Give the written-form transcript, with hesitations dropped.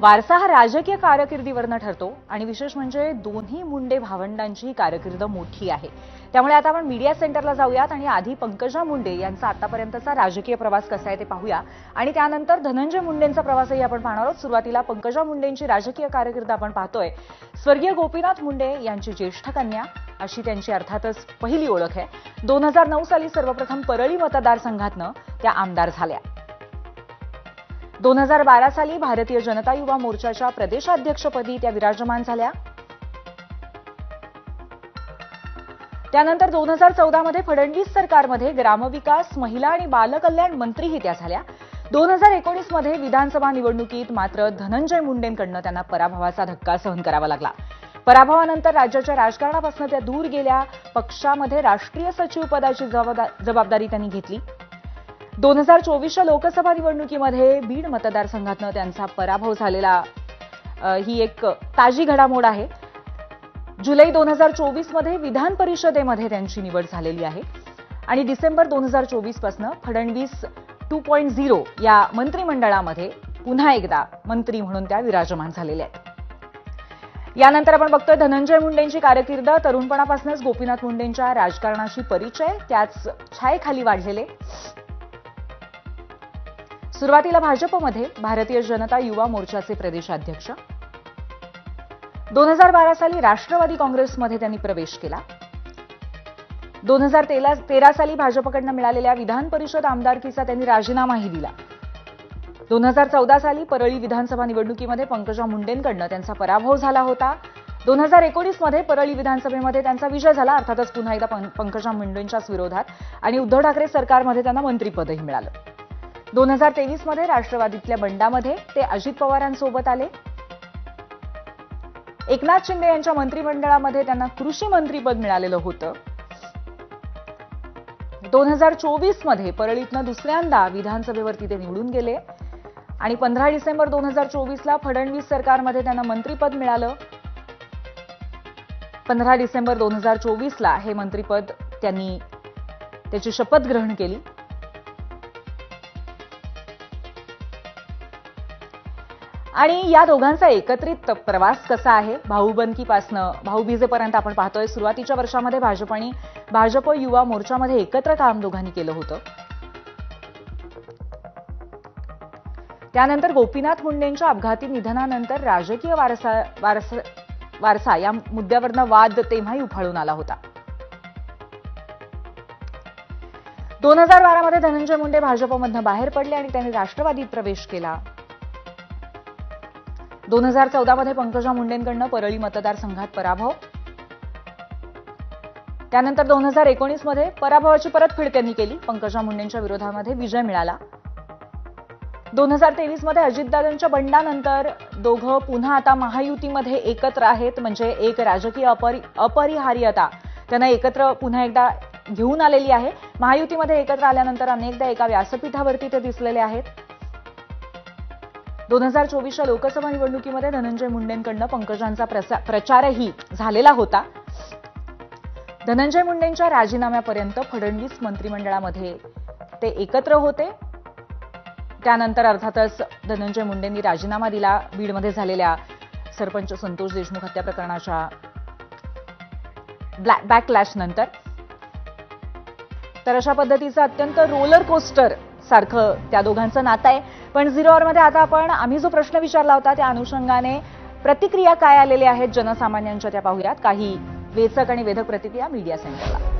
वारसा हा राजकीय कारकिर्दीवरनं ठरतो आणि विशेष म्हणजे दोन्ही मुंडे भावंडांची कारकीर्द मोठी आहे. त्यामुळे आता आपण मीडिया सेंटरला जाऊयात आणि आधी पंकजा मुंडे यांचा आतापर्यंतचा राजकीय प्रवास कसा आहे ते पाहूया आणि त्यानंतर धनंजय मुंडेंचा प्रवासही आपण पाहणार आहोत. सुरुवातीला पंकजा मुंडेंची राजकीय कारकीर्द आपण पाहतोय. स्वर्गीय गोपीनाथ मुंडे यांची ज्येष्ठ कन्या अशी त्यांची अर्थातच पहिली ओळख आहे. 2009 साली सर्वप्रथम परळी मतदारसंघातनं त्या आमदार झाल्या. 2012 साली भारतीय जनता युवा मोर्चाच्या प्रदेशाध्यक्षपदी त्या विराजमान झाल्या. त्यानंतर 2014 मध्ये फडणवीस सरकारमध्ये ग्रामविकास, महिला आणि बालकल्याण मंत्रीही त्या झाल्या. 2019 मध्ये विधानसभा निवडणुकीत मात्र धनंजय मुंडेंकडनं त्यांना पराभवाचा धक्का सहन करावा लागला. पराभवानंतर राज्याच्या राजकारणापासून त्या दूर गेल्या. पक्षामध्ये राष्ट्रीय सचिव पदाची जबाबदारी त्यांनी घेतली. 2024च्या लोकसभा निवडणुकीमध्ये बीड मतदारसंघातनं त्यांचा पराभव झालेला ही एक ताजी घडामोड आहे. जुलै 2024 मध्ये विधान परिषदेमध्ये त्यांची निवड झालेली आहे आणि डिसेंबर 2024 पासून फडणवीस 2.0 या मंत्रिमंडळामध्ये पुन्हा एकदा मंत्री म्हणून त्या विराजमान झालेल्या आहेत. यानंतर आपण बघतोय धनंजय मुंडेंची कारकीर्द. तरुणपणापासूनच गोपीनाथ मुंडेंच्या राजकारणाशी परिचय, त्याच छायेखाली वाढलेले. सुरुवातीला भाजपमध्ये भारतीय जनता युवा मोर्चाचे प्रदेशाध्यक्ष. 2012 साली राष्ट्रवादी काँग्रेसमध्ये त्यांनी प्रवेश केला. 2013 साली भाजपकडनं मिळालेल्या विधान परिषद आमदारकीचा त्यांनी राजीनामाही दिला. 2014 साली परळी विधानसभा निवडणुकीमध्ये पंकजा मुंडेंकडनं त्यांचा पराभव झाला होता. 2019 मध्ये परळी विधानसभेमध्ये त्यांचा विजय झाला, अर्थातच पुन्हा एकदा पंकजा मुंडेंच्याच विरोधात, आणि उद्धव ठाकरे सरकारमध्ये त्यांना मंत्रिपदही मिळालं. 2023 मध्ये राष्ट्रवादीतल्या बंडामध्ये ते अजित पवारांसोबत आले. एकनाथ शिंदे यांच्या मंत्रिमंडळामध्ये त्यांना कृषी मंत्रीपद मिळालेलं होतं. 2024 मध्ये परळीतनं दुसऱ्यांदा विधानसभेवरती ते निवडून गेले आणि 15 डिसेंबर 2024ला फडणवीस सरकारमध्ये त्यांना मंत्रिपद मिळालं. 15 डिसेंबर 2024ला हे मंत्रिपद त्यांनी त्याची शपथ ग्रहण केली. आणि या दोघांचा एकत्रित प्रवास कसा आहे, भाऊबंदकीपासनं भाऊबीजेपर्यंत आपण पाहतोय. सुरुवातीच्या वर्षामध्ये भाजप आणि भाजप युवा मोर्चामध्ये एकत्र काम दोघांनी केलं होतं. त्यानंतर गोपीनाथ मुंडेंच्या अपघाती निधनानंतर राजकीय वारसा या मुद्द्यावरनं वाद तेव्हाही उफाळून आला होता. 2012 मध्ये धनंजय मुंडे भाजपमधनं बाहेर पडले आणि त्यांनी राष्ट्रवादीत प्रवेश केला. 2014 मध्ये पंकजा मुंडेंकडनं परळी मतदारसंघात पराभव. त्यानंतर 2019 मध्ये पराभवाची परतफेड त्यांनी केली. पंकजा मुंडेंच्या विरोधामध्ये विजय मिळाला. 2023 मध्ये अजितदादांच्या बंडानंतर दोघं पुन्हा आता महायुतीमध्ये एकत्र आहेत. म्हणजे एक राजकीय अपरिहार्यता त्यांना एकत्र पुन्हा एकदा घेऊन आलेली आहे. महायुतीमध्ये एकत्र आल्यानंतर अनेकदा एका व्यासपीठावरती ते दिसलेले आहेत. 2024च्या लोकसभा निवडणुकीमध्ये धनंजय मुंडेंकडनं पंकजांचा प्रचारही झालेला होता. धनंजय मुंडेंच्या राजीनाम्यापर्यंत फडणवीस मंत्रिमंडळामध्ये ते एकत्र होते. त्यानंतर अर्थातच धनंजय मुंडेंनी राजीनामा दिला बीडमध्ये झालेल्या सरपंच संतोष देशमुख हत्या प्रकरणाच्या बॅकलॅश नंतर. तर अशा पद्धतीचं अत्यंत रोलर कोस्टर सारखं त्या दोघांचं नातं आहे. पण 0 आवरमध्ये आता आपण आम्ही जो प्रश्न विचारला होता त्या अनुषंगाने प्रतिक्रिया काय आलेल्या आहेत जनसामान्यांच्या त्या पाहूयात. काही वेचक आणि वेधक प्रतिक्रिया मीडिया सेंटरला.